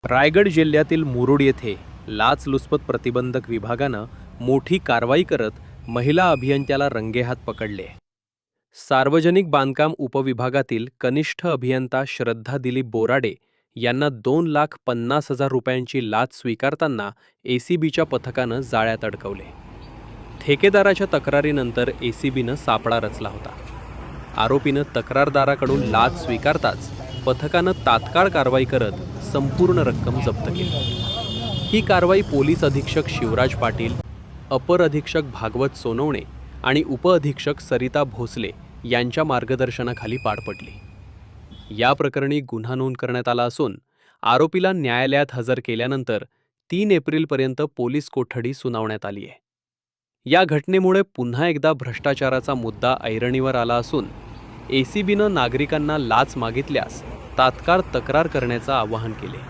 रायगड जिल्ह्यातील मुरुड येथे लाचलुचपत प्रतिबंधक विभागानं मोठी कारवाई करत महिला अभियंत्याला रंगेहात पकडले. सार्वजनिक बांधकाम उपविभागातील कनिष्ठ अभियंता श्रद्धा दिलीप बोराडे यांना 2,50,000 रुपयांची लाच स्वीकारताना एसीबीच्या पथकानं जाळ्यात अडकवले. ठेकेदाराच्या तक्रारीनंतर एसीबीनं सापळा रचला होता. आरोपीनं तक्रारदाराकडून लाच स्वीकारताच पथकानं तात्काळ कारवाई करत संपूर्ण रक्कम जप्त केली. ही कारवाई पोलीस अधीक्षक शिवराज पाटील, अपर अधीक्षक भागवत सोनवणे आणि उपअधीक्षक सरिता भोसले यांच्या मार्गदर्शनाखाली पार पडली. या प्रकरणी गुन्हा नोंद करण्यात आला असून आरोपीला न्यायालयात हजर केल्यानंतर 3 एप्रिलपर्यंत पोलीस कोठडी सुनावण्यात आली आहे. या घटनेमुळे पुन्हा एकदा भ्रष्टाचाराचा मुद्दा ऐरणीवर आला असून एसीबीनं नागरिकांना लाच मागितल्यास तात्काळ तक्रार करण्याचं आवाहन केले.